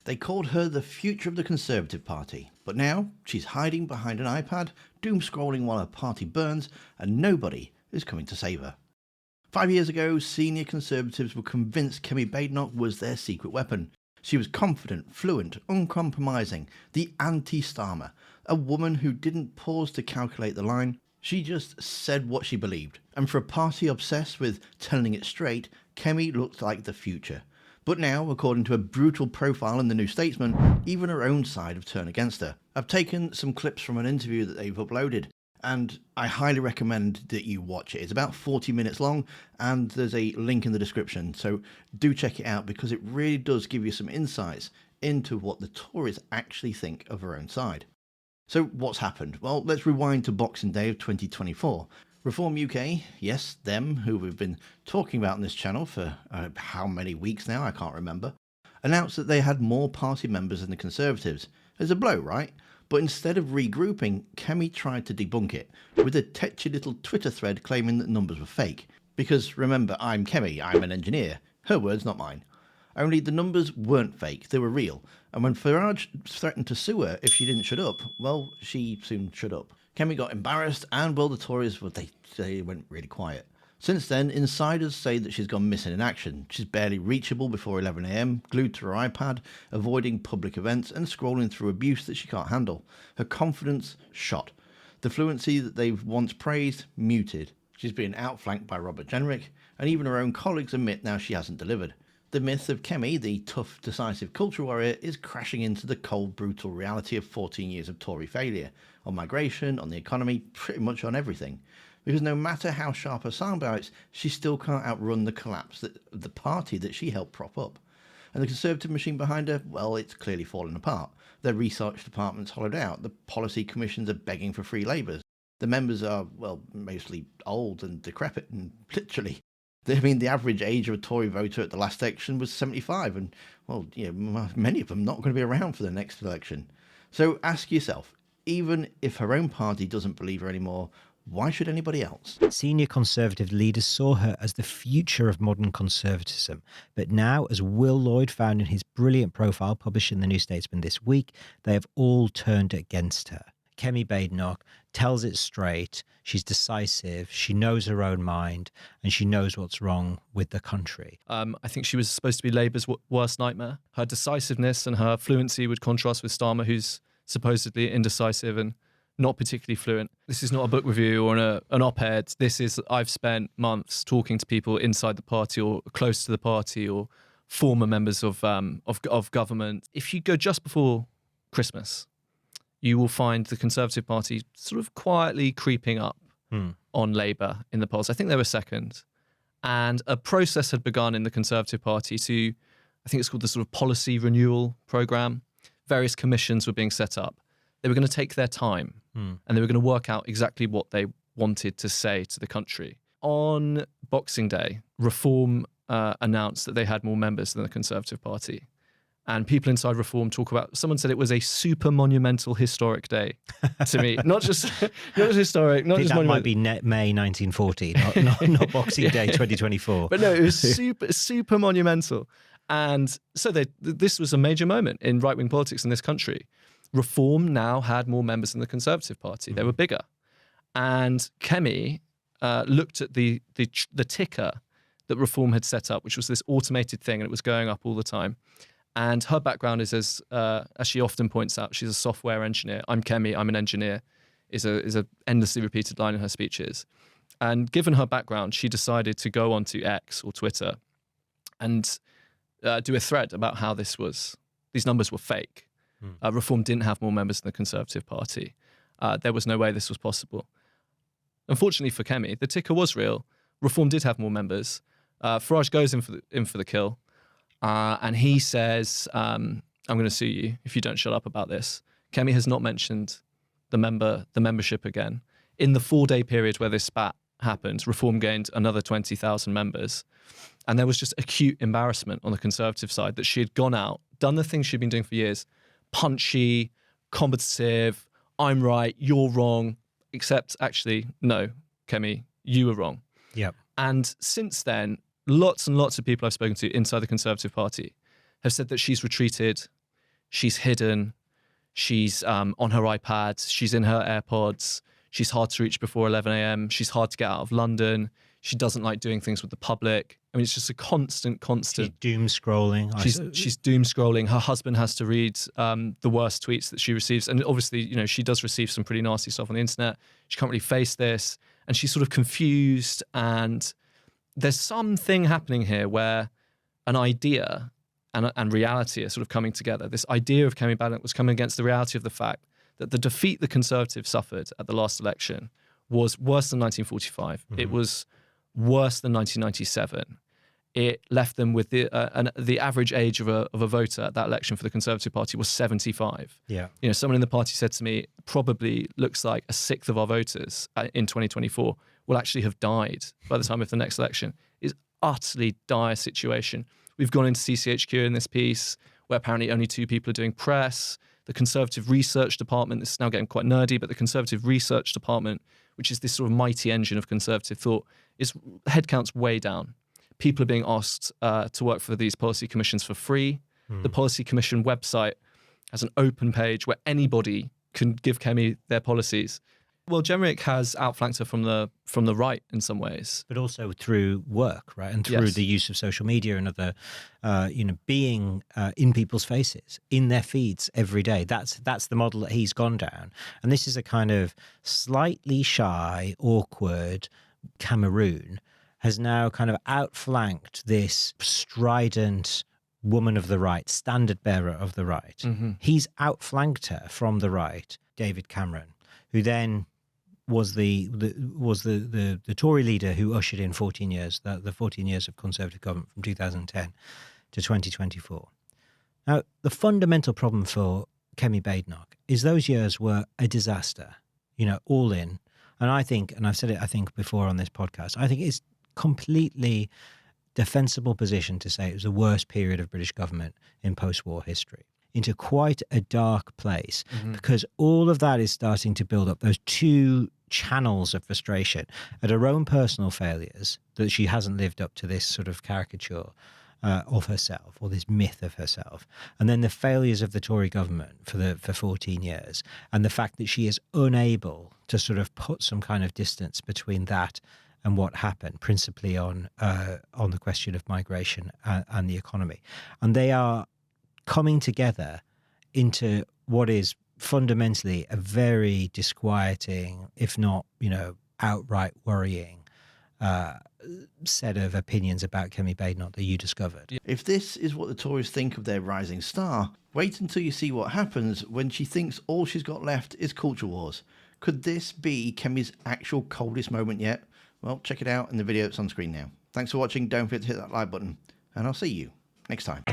They called her the future of the Conservative Party, but now she's hiding behind an iPad, doom scrolling while her party burns, and nobody is coming to save her. 5 years ago, senior Conservatives were convinced Kemi Badenoch was their secret weapon. She was confident, fluent, uncompromising, the anti-Starmer, a woman who didn't pause to calculate the line. She just said what she believed, and for a party obsessed with telling it straight, Kemi looked like the future. But now, according to a brutal profile in the New Statesman, even her own side have turned against her. I've taken some clips from an interview that they've uploaded, and I highly recommend that you watch it. It's about 40 minutes long, and there's a link in the description, so do check it out because it really does give you some insights into what the Tories actually think of her own side. So what's happened? Well, let's rewind to Boxing Day of 2024. Reform UK, yes, them, who we've been talking about on this channel for how many weeks now, I can't remember, announced that they had more party members than the Conservatives. It's a blow, right? But instead of regrouping, Kemi tried to debunk it with a tetchy little Twitter thread claiming that numbers were fake. Because remember, I'm Kemi, I'm an engineer. Her words, not mine. Only the numbers weren't fake, they were real. And when Farage threatened to sue her if she didn't shut up, well, she soon shut up. Kemi got embarrassed and, well, the Tories, well, they went really quiet. Since then, insiders say that she's gone missing in action. She's barely reachable before 11 AM, glued to her iPad, avoiding public events and scrolling through abuse that she can't handle. Her confidence shot. The fluency that they've once praised, muted. She's being outflanked by Robert Jenrick, and even her own colleagues admit now she hasn't delivered. The myth of Kemi, the tough, decisive culture warrior, is crashing into the cold, brutal reality of 14 years of Tory failure. On migration, on the economy, pretty much on everything. Because no matter how sharp her soundbites, she still can't outrun the collapse of the party that she helped prop up. And the Conservative machine behind her, well, it's clearly fallen apart. Their research department's hollowed out. The policy commissions are begging for free labours. The members are, well, mostly old and decrepit, and literally. I mean, the average age of a Tory voter at the last election was 75, and, well, many of them not going to be around for the next election. So ask yourself, even if her own party doesn't believe her anymore, why should anybody else? Senior Conservative leaders saw her as the future of modern conservatism. But now, as Will Lloyd found in his brilliant profile published in the New Statesman this week, they have all turned against her. Kemi Badenoch tells it straight. She's decisive. She knows her own mind, and she knows what's wrong with the country. I think she was supposed to be Labour's worst nightmare. Her decisiveness and her fluency would contrast with Starmer, who's supposedly indecisive and not particularly fluent. This is not a book review or an op-ed. This is, I've spent months talking to people inside the party or close to the party or former members of government. If you go just before Christmas, you will find the Conservative Party sort of quietly creeping up on Labour in the polls. I think they were second. And a process had begun in the Conservative Party to, I think it's called the sort of policy renewal programme. Various commissions were being set up. They were going to take their time and they were going to work out exactly what they wanted to say to the country. On Boxing Day, Reform announced that they had more members than the Conservative Party. And people inside Reform talk about, someone said it was a super monumental historic day to me. Not just historic, not just monumental. That might be May 1940, not Boxing Day 2024. But no, it was super monumental. And so this was a major moment in right-wing politics in this country. Reform now had more members than the Conservative Party. They were bigger. And Kemi looked at the ticker that Reform had set up, which was this automated thing, and it was going up all the time. And her background is, as she often points out, she's a software engineer. I'm Kemi, I'm an engineer, is a endlessly repeated line in her speeches. And given her background, she decided to go onto X or Twitter and do a thread about how these numbers were fake. Reform didn't have more members than the Conservative Party. There was no way this was possible. Unfortunately for Kemi, the ticker was real. Reform did have more members. Farage goes in for the kill. And he says, I'm going to sue you if you don't shut up about this. Kemi has not mentioned the membership again. In the 4-day period where this spat happened, Reform gained another 20,000 members. And there was just acute embarrassment on the Conservative side that she had gone out, done the things she'd been doing for years, punchy, combative, I'm right, you're wrong, except actually, no, Kemi, you were wrong. Yep. And since then, lots and lots of people I've spoken to inside the Conservative Party have said that she's retreated, she's hidden, she's on her iPad, she's in her AirPods, she's hard to reach before 11 a.m, she's hard to get out of London, she doesn't like doing things with the public. I mean, it's just a constant. She's doom scrolling. She's doom scrolling. Her husband has to read the worst tweets that she receives. And obviously, you know, she does receive some pretty nasty stuff on the internet. She can't really face this. And she's sort of confused. And there's something happening here where an idea and reality are sort of coming together. This idea of Kemi Badenoch was coming against the reality of the fact that the defeat the Conservatives suffered at the last election was worse than 1945. Mm-hmm. It was worse than 1997. It left them with the average age of a voter at that election for the Conservative Party was 75. Yeah, you know, someone in the party said to me, probably looks like a sixth of our voters in 2024 will actually have died by the time of the next election. It's utterly dire situation. We've gone into CCHQ in this piece where apparently only 2 people are doing press. The Conservative Research Department, this is now getting quite nerdy, but the Conservative Research Department, which is this sort of mighty engine of conservative thought, is headcount's way down. People are being asked to work for these policy commissions for free. The Policy Commission website has an open page where anybody can give Kemi their policies. Well, Jemerick has outflanked her from the right in some ways, but also through work, right, and through the use of social media and other, being in people's faces, in their feeds every day. That's the model that he's gone down, and this is a kind of slightly shy, awkward Cameroon has now kind of outflanked this strident woman of the right, standard bearer of the right. Mm-hmm. He's outflanked her from the right, David Cameron, who then was the Tory leader who ushered in 14 years, the 14 years of Conservative government from 2010 to 2024. Now, the fundamental problem for Kemi Badenoch is those years were a disaster, all in. And I think, and I've said it, I think, before on this podcast, I think it's completely defensible position to say it was the worst period of British government in post-war history, into quite a dark place, because all of that is starting to build up, those 2 channels of frustration at her own personal failures, that she hasn't lived up to this sort of caricature of herself, or this myth of herself, and then the failures of the Tory government for 14 years, and the fact that she is unable to sort of put some kind of distance between that and what happened, principally on the question of migration and the economy. And they are coming together into what is fundamentally a very disquieting, if not, outright worrying set of opinions about Kemi Badenoch that you discovered. If this is what the Tories think of their rising star, wait until you see what happens when she thinks all she's got left is culture wars. Could this be Kemi's actual coldest moment yet? Well, check it out in the video that's on screen now. Thanks for watching. Don't forget to hit that like button, and I'll see you next time.